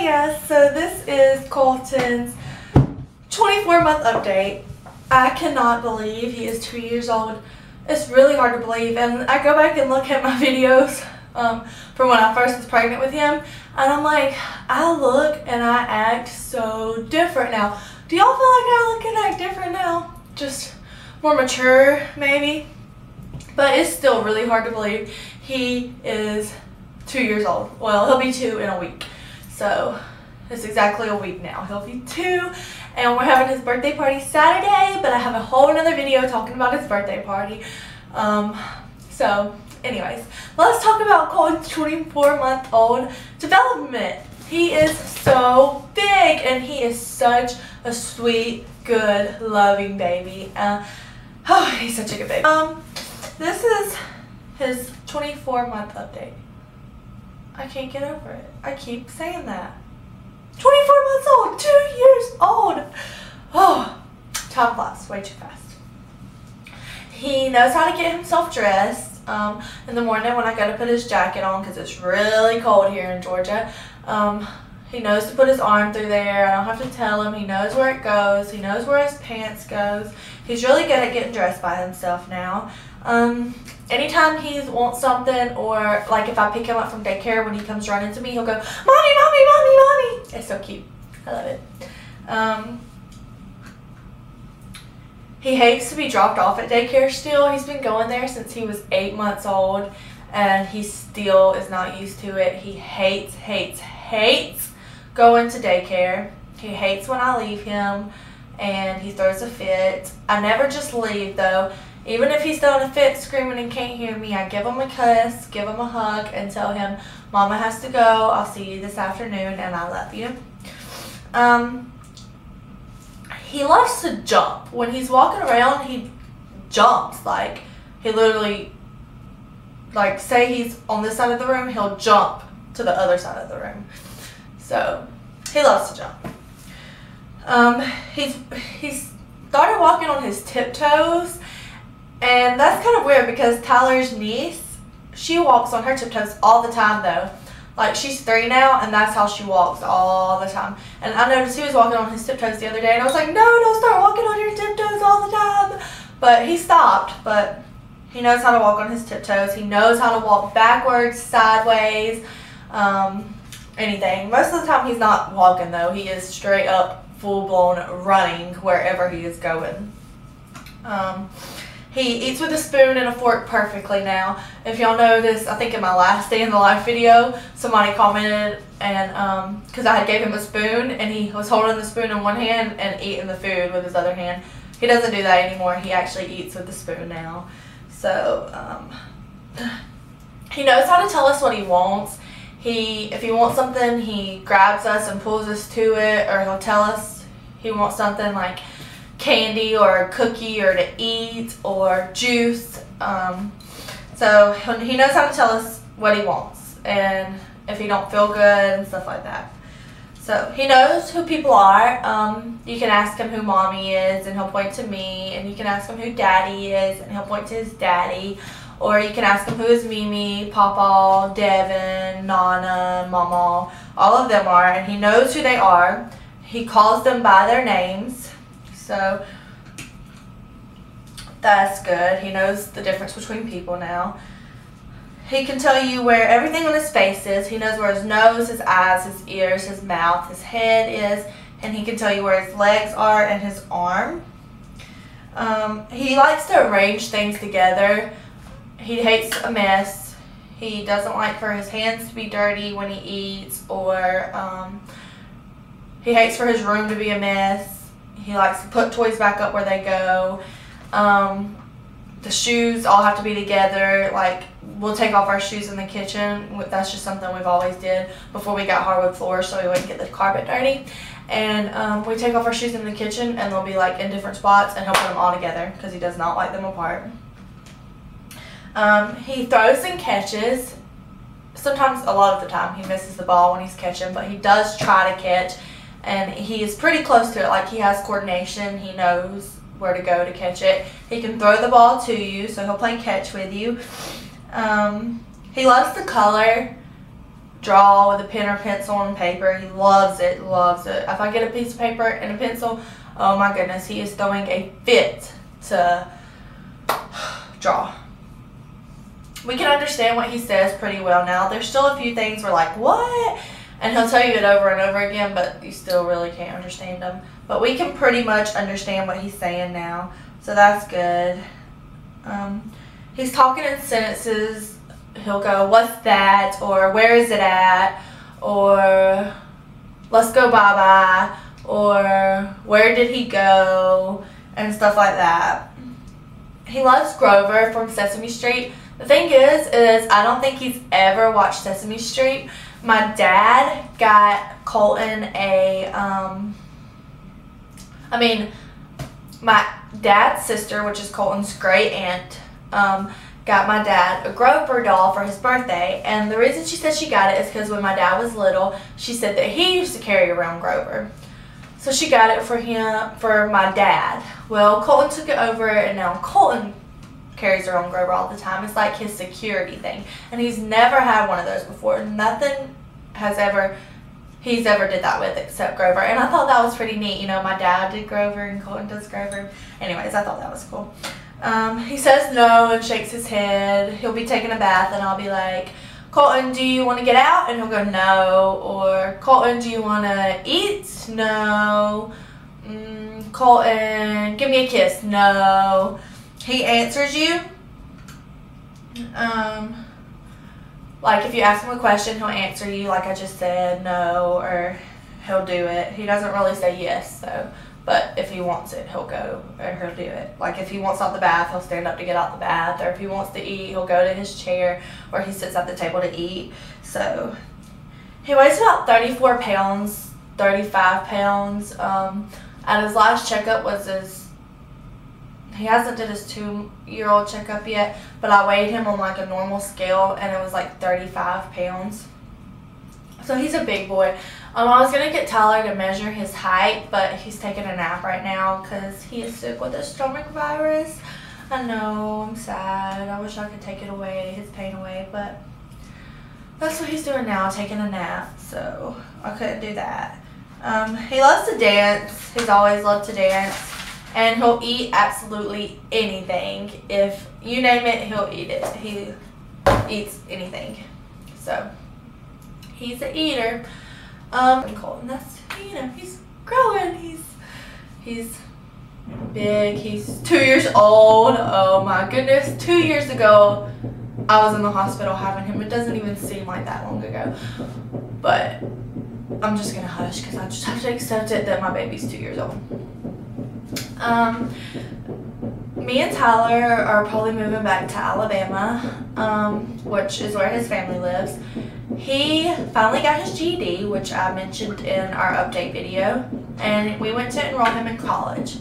guys, so this is Colton's 24-month update. I cannot believe he is 2 years old. It's really hard to believe, and I go back and look at my videos from when I first was pregnant with him, and I'm like, I look and I act so different now. Do y'all feel like I look and act different now? Just more mature, maybe? But it's still really hard to believe he is 2 years old. Well, he'll be 2 in a week. So it's exactly a week now. He'll be 2, and we're having his birthday party Saturday, but I have a whole another video talking about his birthday party. So anyways, let's talk about Colton's 24-month-old development. He is so big, and he is such a sweet, good, loving baby. Oh, he's such a good baby. This is his 24-month update. I can't get over it. I keep saying that. 24 months old, 2 years old. Oh, time flies way too fast. He knows how to get himself dressed in the morning when I go to put his jacket on because it's really cold here in Georgia. He knows to put his arm through there. I don't have to tell him. He knows where it goes. He knows where his pants goes. He's really good at getting dressed by himself now. Anytime he wants something, or like if I pick him up from daycare, when he comes running to me, he'll go, "Mommy, mommy, mommy, mommy." It's so cute. I love it. He hates to be dropped off at daycare still. He's been going there since he was 8 months old, and he still is not used to it. He hates going to daycare. He hates when I leave him, and he throws a fit. I never just leave though. Even if he's throwing a fit, screaming and can't hear me, I give him a kiss, give him a hug, and tell him, "Mama has to go. I'll see you this afternoon, and I love you." He loves to jump. When he's walking around, he jumps. Like, he literally, like, say he's on this side of the room, he'll jump to the other side of the room. So, he loves to jump. He's started walking on his tiptoes. And that's kind of weird because Tyler's niece, she walks on her tiptoes all the time though. Like, she's 3 now, and that's how she walks all the time. And I noticed he was walking on his tiptoes the other day, and I was like, "No, don't start walking on your tiptoes all the time." But he stopped, but he knows how to walk on his tiptoes. He knows how to walk backwards, sideways, anything. Most of the time he's not walking though. He is straight up, full-blown running wherever he is going. He eats with a spoon and a fork perfectly now. If y'all noticed, I think in my last day in the life video, somebody commented, and because I had gave him a spoon, and he was holding the spoon in one hand and eating the food with his other hand. He doesn't do that anymore. He actually eats with the spoon now. So he knows how to tell us what he wants. If he wants something, he grabs us and pulls us to it, or he'll tell us he wants something like candy or a cookie or to eat or juice. So he knows how to tell us what he wants, and if he don't feel good and stuff like that. So he knows who people are. You can ask him who mommy is, and he'll point to me, and you can ask him who daddy is, and he'll point to his daddy. Or you can ask him who is Mimi, Papa, Devin, Nana, Mama. All of them are, and he knows who they are. He calls them by their names. So that's good. He knows the difference between people now. He can tell you where everything on his face is. He knows where his nose, his eyes, his ears, his mouth, his head is, and he can tell you where his legs are and his arm. He likes to arrange things together. He hates a mess. He doesn't like for his hands to be dirty when he eats, or he hates for his room to be a mess. He likes to put toys back up where they go. The shoes all have to be together. Like, we'll take off our shoes in the kitchen. That's just something we've always did before we got hardwood floors, so we wouldn't get the carpet dirty. And we take off our shoes in the kitchen, and they'll be like in different spots, and he'll put them all together because he does not like them apart. He throws and catches. Sometimes, a lot of the time, he misses the ball when he's catching, but he does try to catch. And he is pretty close to it. Like, he has coordination. He knows where to go to catch it. He can throw the ball to you, so he'll play catch with you. He loves to color. draw with a pen or pencil and paper. He loves it, loves it. If I get a piece of paper and a pencil, oh my goodness, he is throwing a fit to draw. We can understand what he says pretty well now. There's still a few things we're like, what? And he'll tell you it over and over again, but you still really can't understand him. But we can pretty much understand what he's saying now, so that's good. He's talking in sentences. He'll go, what's that? Or where is it at? Or let's go bye-bye. Or where did he go? And stuff like that. He loves Grover from Sesame Street. The thing is I don't think he's ever watched Sesame Street. My dad got Colton my dad's sister, which is Colton's great aunt, got my dad a Grover doll for his birthday. And the reason she said she got it is because when my dad was little, she said that he used to carry around Grover. So she got it for my dad. Well, Colton took it over, and now Colton carries around Grover all the time. It's like his security thing. And he's never had one of those before. Nothing he's ever did that with except Grover. And I thought that was pretty neat. You know, my dad did Grover and Colton does Grover. Anyways, I thought that was cool. He says no and shakes his head. He'll be taking a bath and I'll be like, Colton, do you want to get out? And he'll go, no. Or, Colton, do you want to eat? No. Colton, give me a kiss. No. He answers you. Like if you ask him a question, he'll answer you like I just said, no, or he'll do it. He doesn't really say yes though, but if he wants it, he'll go or he'll do it. Like if he wants out the bath, he'll stand up to get out the bath, or if he wants to eat, he'll go to his chair or he sits at the table to eat. So he weighs about 34 pounds, 35 pounds. At his last checkup he hasn't did his 2-year-old checkup yet, but I weighed him on like a normal scale and it was like 35 pounds. So he's a big boy. I was going to get Tyler to measure his height, but he's taking a nap right now because he is sick with a stomach virus. I know, I'm sad. I wish I could take it away, his pain away, but that's what he's doing now, taking a nap, so I couldn't do that. He loves to dance. He's always loved to dance. And he'll eat absolutely anything. If you name it, he'll eat it. He eats anything. So, he's an eater. And Colton, that's, you know, he's growing. He's big. He's 2 years old. Oh my goodness. 2 years ago, I was in the hospital having him. It doesn't even seem like that long ago. But I'm just going to hush because I just have to accept it that my baby's 2 years old. Me and Tyler are probably moving back to Alabama, which is where his family lives. He finally got his GED, which I mentioned in our update video, and we went to enroll him in college.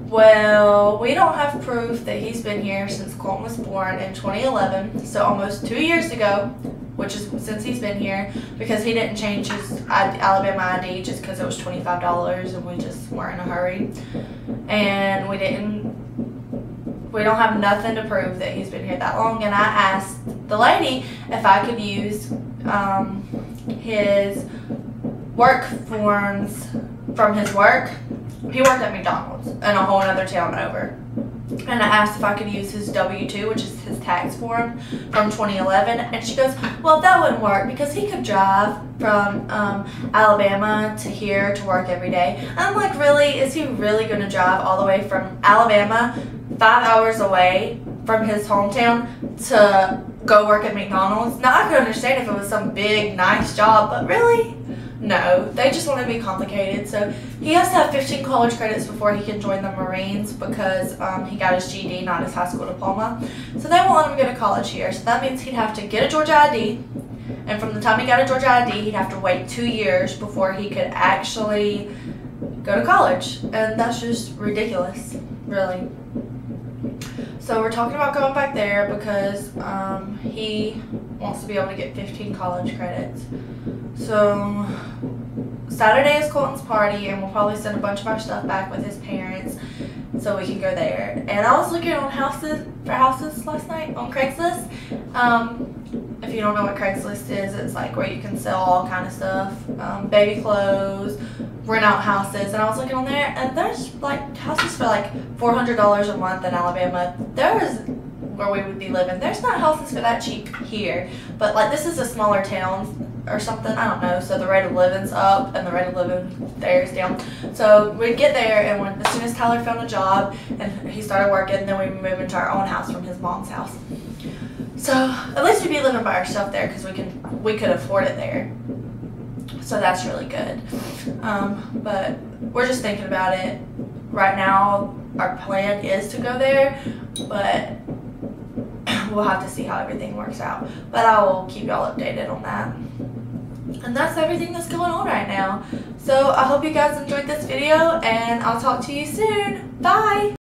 Well, we don't have proof that he's been here since Colton was born in 2011, so almost 2 years ago, which is since he's been here, because he didn't change his Alabama ID just because it was $25 and we just weren't in a hurry. And we don't have nothing to prove that he's been here that long. And I asked the lady if I could use his work forms from his work. He worked at McDonald's in a whole other town over. And I asked if I could use his W-2, which is his tax form from 2011. And she goes, well, that wouldn't work because he could drive from Alabama to here to work every day. And I'm like, really? Is he really going to drive all the way from Alabama, 5 hours away from his hometown, to go work at McDonald's? Now, I could understand if it was some big, nice job, but really? No, they just want to be complicated. So he has to have 15 college credits before he can join the Marines because he got his GED, not his high school diploma. So they won't let him go to college here. So that means he'd have to get a Georgia ID. And from the time he got a Georgia ID, he'd have to wait 2 years before he could actually go to college. And that's just ridiculous, really. So we're talking about going back there because he wants to be able to get 15 college credits. So Saturday is Colton's party, and we'll probably send a bunch of our stuff back with his parents so we can go there. And I was looking on houses last night on Craigslist. If you don't know what Craigslist is, it's like where you can sell all kind of stuff, baby clothes, rent out houses. And I was looking on there, and there's like houses for like $400 a month in Alabama. There's where we would be living. There's not houses for that cheap here, but like this is a smaller town or something, I don't know, so the rate of living's up and the rate of living there is down. So we'd get there, and as soon as Tyler found a job and he started working, then we moved into our own house from his mom's house. So at least we'd be living by ourselves there because we could afford it there. So that's really good. But we're just thinking about it. Right now our plan is to go there, but we'll have to see how everything works out. But I will keep y'all updated on that. And that's everything that's going on right now. So I hope you guys enjoyed this video, and I'll talk to you soon. Bye!